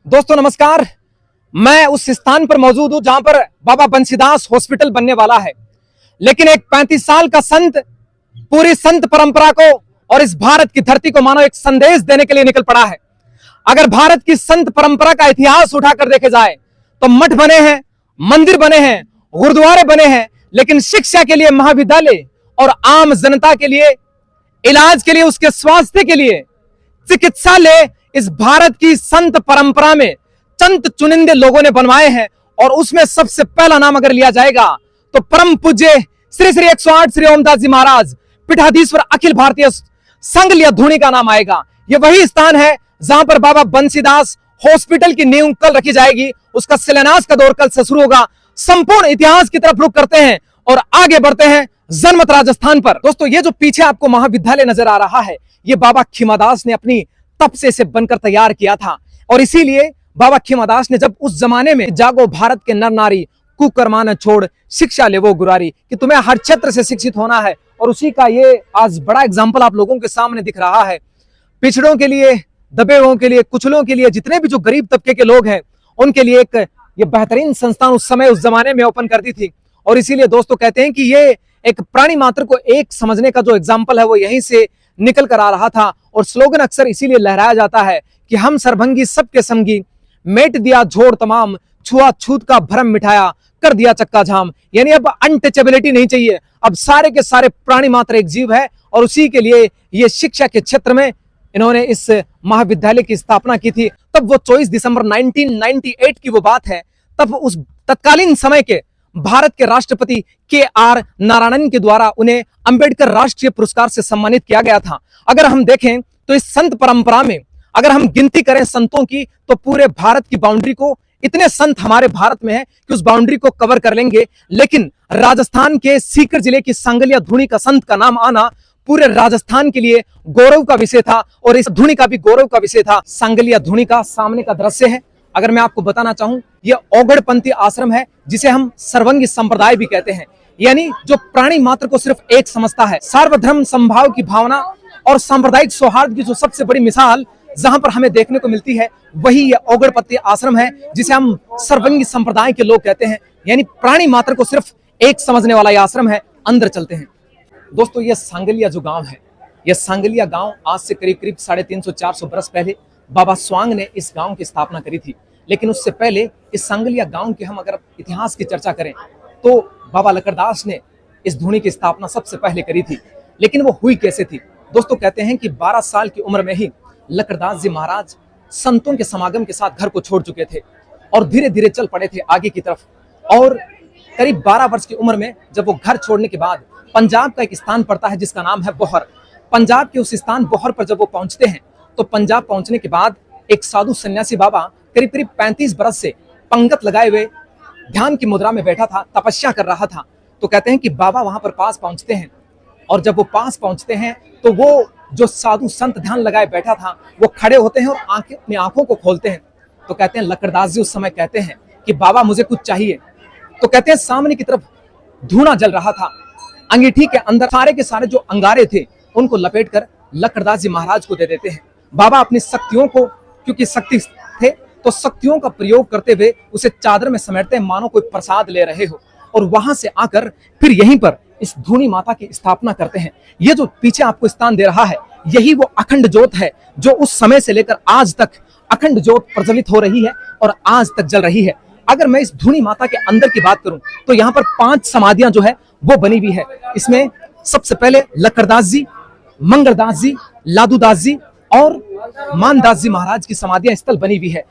दोस्तों नमस्कार। मैं उस स्थान पर मौजूद हूं जहां पर बाबा बंसीदास हॉस्पिटल बनने वाला है, लेकिन एक 35 साल का संत पूरी संत परंपरा को और इस भारत की धरती को मानो एक संदेश देने के लिए निकल पड़ा है। अगर भारत की संत परंपरा का इतिहास उठाकर देखे जाए तो मठ बने हैं, मंदिर बने हैं, गुरुद्वारे बने हैं, लेकिन शिक्षा के लिए महाविद्यालय और आम जनता के लिए, इलाज के लिए, उसके स्वास्थ्य के लिए चिकित्सालय इस भारत की संत परंपरा में चंद चुनिंदे लोगों ने बनवाए हैं। और उसमें सबसे पहला नाम अगर लिया जाएगा तो परम पूज्य श्री श्री 108 श्री ओमदास जी महाराज पीठाधीश्वर अखिल भारतीय संघ लिया धूनी का नाम आएगा। यह वही स्थान है जहां पर बाबा बंसीदास हॉस्पिटल की नींव कल रखी जाएगी। उसका शिलान्यास का दौर कल से शुरू होगा। संपूर्ण इतिहास की तरफ रुख करते हैं और आगे बढ़ते हैं जनमत राजस्थान पर। दोस्तों ये जो पीछे आपको महाविद्यालय नजर आ रहा है, ये बाबा खीमादास ने अपनी तप से बनकर तैयार किया था। और इसीलिए बाबा खीमादास ने जब उस जमाने में जागो भारत के नर नारी कुकर्मा न छोड़ शिक्षा ले वो गुरारी, कि तुम्हें हर क्षेत्र से शिक्षित होना है, और उसी का ये आज बड़ा एग्जाम्पल आप लोगों के सामने दिख रहा है। पिछड़ों के लिए, दबे हुओं के लिए, कुचलों के लिए, जितने भी जो गरीब तबके के लोग हैं उनके लिए एक ये बेहतरीन संस्थान उस समय उस जमाने में ओपन कर दी थी। और इसीलिए दोस्तों कहते हैं कि ये एक प्राणी मात्र को एक समझने का जो एग्जाम्पल है वो यहीं से निकल कर आ रहा था। और स्लोगन अक्सर इसीलिए लहराया जाता है कि हम सर्वभंगी सबके संगी, मेट दिया झोड़ तमाम, छुआछूत का भ्रम मिटाया, कर दिया चक्का जाम। यानी अब अनटचेबिलिटी नहीं चाहिए, अब सारे के सारे प्राणी मात्र एक जीव है। और उसी के लिए ये शिक्षा के क्षेत्र में इन्होंने इस महाविद्यालय की स्थापना की थी। तब वो 24 दिसंबर 1998 की वो बात है। तब उस तत्कालीन समय के भारत के राष्ट्रपति KR नारायणन के द्वारा उन्हें अंबेडकर राष्ट्रीय पुरस्कार से सम्मानित किया गया था। अगर हम देखें तो इस संत परंपरा में अगर हम गिनती करें संतों की तो पूरे भारत की बाउंड्री को, इतने संत हमारे भारत में है कि उस बाउंड्री को कवर कर लेंगे। लेकिन राजस्थान के सीकर जिले की सांगलिया धूनी का संत का नाम आना पूरे राजस्थान के लिए गौरव का विषय था, और इस धूनी का भी गौरव का विषय था। सांगलिया धूनी का सामने का दृश्य है। अगर मैं आपको बताना चाहूं, यह औगड़पंथी आश्रम है जिसे हम सर्वंगी संप्रदाय भी कहते हैं, यानी जो प्राणी मात्र को सिर्फ एक समझता है। सार्वधर्म संभाव की भावना और सांप्रदायिक सौहार्द की जो सबसे बड़ी मिसाल जहां पर हमें देखने को मिलती है वही यह औगड़पंथी आश्रम है, जिसे हम सर्वंगी संप्रदाय के लोग कहते हैं। यानी प्राणी मात्र को सिर्फ एक समझने वाला यह आश्रम है। अंदर चलते हैं दोस्तों। यह सांगलिया जो गांव है, यह सांगलिया गांव आज से करीब 350-400 बरस पहले बाबा स्वांग ने इस गांव की स्थापना करी थी। लेकिन उससे पहले इस सांगलिया गांव के हम अगर इतिहास की चर्चा करें तो बाबा लकड़दास ने इस धूनी की स्थापना सबसे पहले करी थी। लेकिन वो हुई कैसे थी? दोस्तों कहते हैं कि 12 साल की उम्र में ही लकड़दास जी महाराज संतों के समागम के साथ घर को छोड़ चुके थे और धीरे धीरे चल पड़े थे आगे की तरफ। और करीब 12 वर्ष की उम्र में जब वो घर छोड़ने के बाद पंजाब का एक स्थान पड़ता है जिसका नाम है बोहर। पंजाब के उस स्थान बोहर पर जब वो पहुंचते हैं तो पंजाब पहुंचने के बाद एक साधु सन्यासी बाबा करीब 35 बरस से पंगत लगाए हुए ध्यान की मुद्रा में बैठा था, तपस्या कर रहा था। तो कहते हैं कि बाबा वहां पर पास पहुंचते हैं, और जब वो पास पहुंचते हैं तो वो जो साधु संत ध्यान लगाए बैठा था वो खड़े होते हैं और अपनी आंखों को खोलते हैं। तो कहते हैं लकड़दास जी उस समय कहते हैं कि बाबा मुझे कुछ चाहिए। तो कहते हैं सामने की तरफ धुआं जल रहा था, अंगीठी के अंदर सारे के सारे जो अंगारे थे उनको लपेटकर लकड़दास जी महाराज को दे देते हैं। बाबा अपनी शक्तियों को, क्योंकि शक्ति थे तो शक्तियों का प्रयोग करते हुए उसे चादर में समेटते हैं मानो कोई प्रसाद ले रहे हो, और वहां से आकर फिर यहीं पर इस धूनी माता की स्थापना करते हैं। ये जो पीछे आपको स्थान दे रहा है यही वो अखंड ज्योत है जो उस समय से लेकर आज तक अखंड ज्योत प्रज्वलित हो रही है और आज तक जल रही है। अगर मैं इस धूनी माता के अंदर की बात करूं तो यहाँ पर 5 समाधियां जो है वो बनी हुई है। इसमें सबसे पहले लकड़दास जी, मंगलदास जी, लादूदास जी और मानदास जी महाराज की समाधियां स्थल बनी हुई है।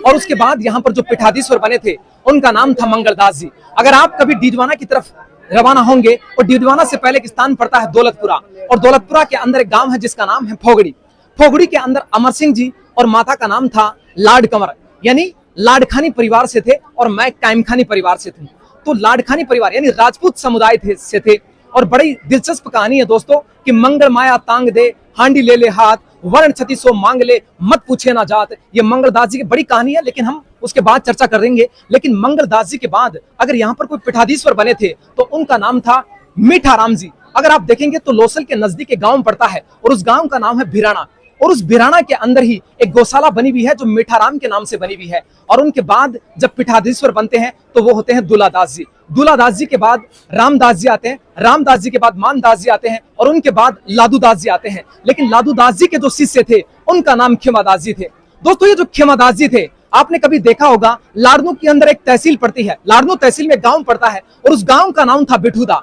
और उसके बाद यहाँ पर जो पीठाधीश्वर बने थे उनका नाम था मंगलदास जी। अगर आप कभी डीडवाना की तरफ रवाना होंगे और डीडवाना से पहले एक स्थान पड़ता है दौलतपुरा, और दौलतपुरा के अंदर एक गांव है जिसका नाम है फोगड़ी। फोगड़ी के अंदर अमर सिंह जी और माता का नाम था लाड कंवर, यानी लाडखानी परिवार से थे और मैं कायमखानी परिवार से थी। तो लाडखानी परिवार यानी राजपूत समुदाय से थे। और बड़ी दिलचस्प कहानी है दोस्तों कि मंगल माया तांग दे, हांडी ले ले हाथ, वर्ण छती सो मांग ले, मत पूछे ना जात। ये मंगलदास जी की बड़ी कहानी है, लेकिन हम उसके बाद चर्चा करेंगे। लेकिन मंगलदास जी के बाद अगर यहाँ पर कोई पीठाधीश्वर बने थे तो उनका नाम था मीठा राम जी। अगर आप देखेंगे तो लोसल के नजदीक एक गांव पड़ता है और उस गांव का नाम है भिराना। और उस वीराना के अंदर ही एक गौशाला बनी हुई है जो मीठाराम के नाम से बनी हुई है। और उनके बाद जब पीठाधीश्वर बनते हैं तो वो होते हैं दूलादास जी। दूलादास जी के बाद रामदास जी आते हैं, रामदास जी के बाद मानदास जी आते हैं और उनके बाद लादूदास जी आते हैं। लेकिन लादूदास जी के जो शिष्य थे उनका नाम खेमादास जी थे। दोस्तों, ये जो खेमादास जी थे, आपने कभी देखा होगा लाड़नू के अंदर एक तहसील पड़ती है, लाड़नू तहसील में गांव पड़ता है और उस गांव का नाम था बिठूदा।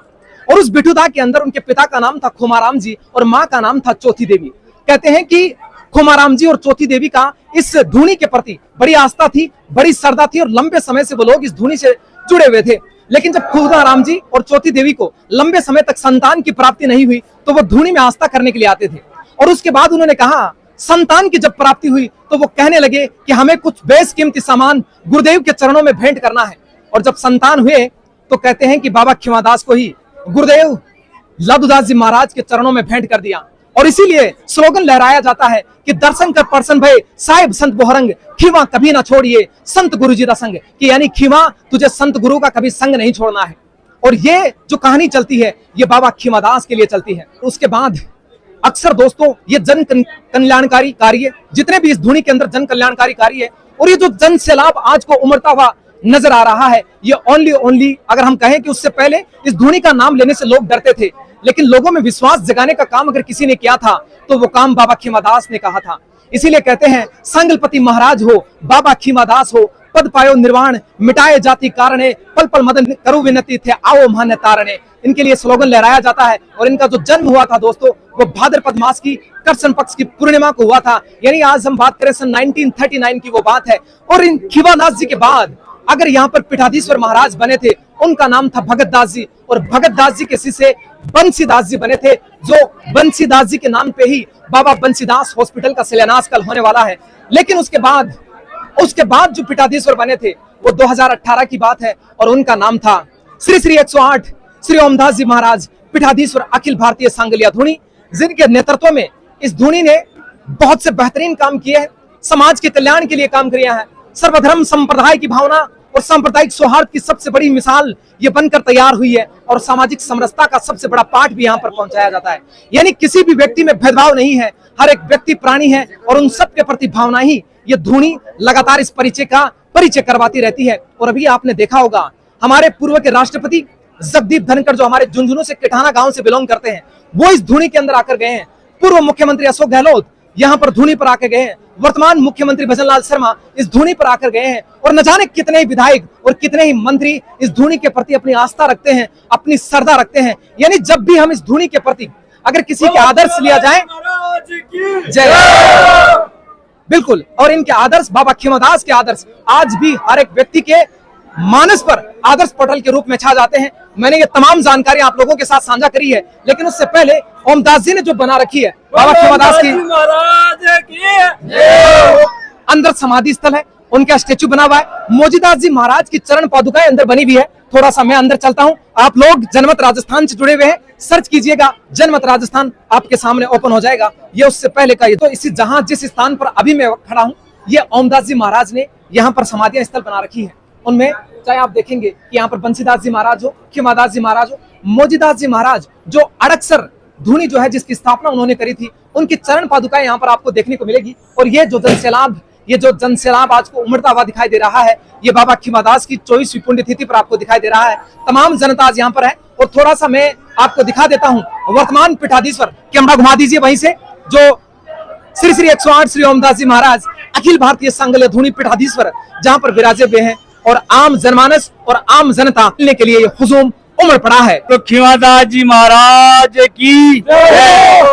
और उस बिठूदा के अंदर उनके पिता का नाम था खुमाराम जी और माँ का नाम था चौथी देवी। कहते हैं कि खुमाराम जी और चौथी देवी का इस धूनी के प्रति बड़ी आस्था थी, बड़ी श्रद्धा थी और लंबे समय से वो लोग इस धूनी से जुड़े हुए थे। लेकिन जब खुमाराम जी और चौथी देवी को लंबे समय तक संतान की प्राप्ति नहीं हुई तो वो धूनी में आस्था करने के लिए आते थे। और उसके बाद उन्होंने कहा, संतान की जब प्राप्ति हुई तो वो कहने लगे कि हमें कुछ बेशकीमती सामान गुरुदेव के चरणों में भेंट करना है। और जब संतान हुए तो कहते हैं कि बाबा खेमादास को ही गुरुदेव लादूदास जी महाराज के चरणों में भेंट कर दिया। और इसीलिए स्लोगन लहराया जाता है कि दर्शन कर परसन भय साहिब संत बोहरंग, खीवा कभी ना छोड़िए संत गुरु जी का संग, कि यानी खीवा तुझे संत गुरु का कभी संग नहीं छोड़ना है। और ये जो कहानी चलती है ये बाबा खेमादास के लिए चलती है। उसके बाद अक्सर दोस्तों ये जन कल्याणकारी कार्य, जितने भी इस धूनी के अंदर जन कल्याणकारी कार्य है और ये जो जन सैलाब आज को उमड़ता हुआ नजर आ रहा है, ये ओनली अगर हम कहें कि उससे पहले इस धूनी का नाम लेने से लोग डरते थे, लेकिन लोगों में विश्वास जगाने का काम अगर किसी ने किया था तो वो काम बाबा खेमादास ने कहा था। इसीलिए कहते हैं संगलपति महाराज हो, बाबा खेमादास हो, पद पायो निर्वाण, मिटाए जाति कारणे, पल पल मदन करु विनती थे आओ मान्य तारणे। इनके लिए स्लोगन लहराया जाता है। और इनका जो जन्म हुआ था दोस्तों वो भाद्रपद मास की कृष्ण पक्ष की पूर्णिमा को हुआ था, यानी आज हम बात करें सन 1939 की वो बात है। और इन खेमादास जी के बाद अगर यहाँ पर पीठाधीश्वर महाराज बने थे उनका नाम था भगत दास जी, और भगत दास जी के शिष्य बंसीदास जी बने थे, जो बंसीदास जी के नाम पे ही बाबा बंसीदास हॉस्पिटल का शिलान्यास कल होने वाला है। लेकिन उसके बाद जो पीठाधीश्वर बने थे वो 2018 की बात है और उनका नाम था श्री श्री 108 श्री ओमदास जी महाराज पीठाधीश्वर अखिल भारतीय सांगलिया धूनी, जिनके नेतृत्व में इस धूनी ने बहुत से बेहतरीन काम किए हैं, समाज के कल्याण के लिए काम किया है। सर्वधर्म संप्रदाय की भावना और सांप्रदायिक सौहार्द की सबसे बड़ी मिसाल ये बनकर तैयार हुई है और सामाजिक समरसता का सबसे बड़ा पाठ भी यहाँ पर पहुंचाया जाता है। यानी किसी भी व्यक्ति में भेदभाव नहीं है, हर एक व्यक्ति प्राणी है और उन सब के प्रति भावना ही ये धूनी लगातार इस परिचय करवाती रहती है। और अभी आपने देखा होगा हमारे पूर्व के राष्ट्रपति जगदीप धनखड़ जो हमारे झुंझुनू से किठाना गांव से बिलोंग करते हैं, वो इस धूनी के अंदर आकर गए हैं। पूर्व मुख्यमंत्री अशोक गहलोत यहाँ पर धूनी पर आकर गए हैं। वर्तमान मुख्यमंत्री भजनलाल शर्मा इस धूनी पर आकर गए हैं। और न जाने कितने ही विधायक और कितने ही मंत्री इस धूनी के प्रति अपनी आस्था रखते हैं, अपनी श्रद्धा रखते हैं। यानी जब भी हम इस धूनी के प्रति अगर किसी के आदर्श लिया जाए, जय बिल्कुल, और इनके आदर्श बाबा खेमादास के आदर्श आज भी हर एक व्यक्ति के मानस पर आदर्श पटल के रूप में छा जाते हैं। मैंने ये तमाम जानकारी आप लोगों के साथ साझा करी है, लेकिन उससे पहले ओमदास जी ने जो बना रखी है बाबा खेमादास की अंदर समाधि स्थल है, उनका स्टेचू बना हुआ है। मोजीदास जी महाराज की चरण पादुकाएं अंदर बनी हुई है। थोड़ा सा मैं अंदर चलता हूं, आप लोग जनमत राजस्थान से जुड़े हुए हैं, सर्च कीजिएगा जनमत राजस्थान, आपके सामने ओपन हो जाएगा। ये उससे पहले का, ये तो इसी जहां जिस स्थान पर अभी मैं खड़ा हूं, ये ओमदास जी महाराज ने यहाँ पर समाधियां स्थल बना रखी है। उनमें चाहे आप देखेंगे कि यहाँ पर बंसीदास जी महाराज हो, खेमादास जी महाराज हो, मोजीदास जी महाराज जो अड़कसर धूनी जो है जिसकी स्थापना उन्होंने करी थी, उनकी चरण पादुकाएं यहाँ पर आपको देखने को मिलेगी। और ये जो जनसैलाब आज को उमड़ता हुआ दिखाई दे रहा है, ये बाबा खेमादास की 24वीं पुण्यतिथि पर आपको दिखाई दे रहा है। तमाम जनता आज यहाँ पर है। और थोड़ा सा मैं आपको दिखा देता हूँ वर्तमान पीठाधीश्वर, कैमरा घुमा दीजिए वहीं से, जो श्री श्री 108 श्री ओमदास जी महाराज अखिल भारतीय सांगलिया धूनी पीठाधीश्वर जहाँ पर विराजे हुए हैं। और आम जनमानस और आम जनता मिलने के लिए ये हुजूम उमड़ पड़ा है। तो खेमादास जी महाराज की जय,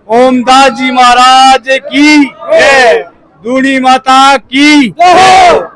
ओमदास जी महाराज की जय, धूनी माता की जय।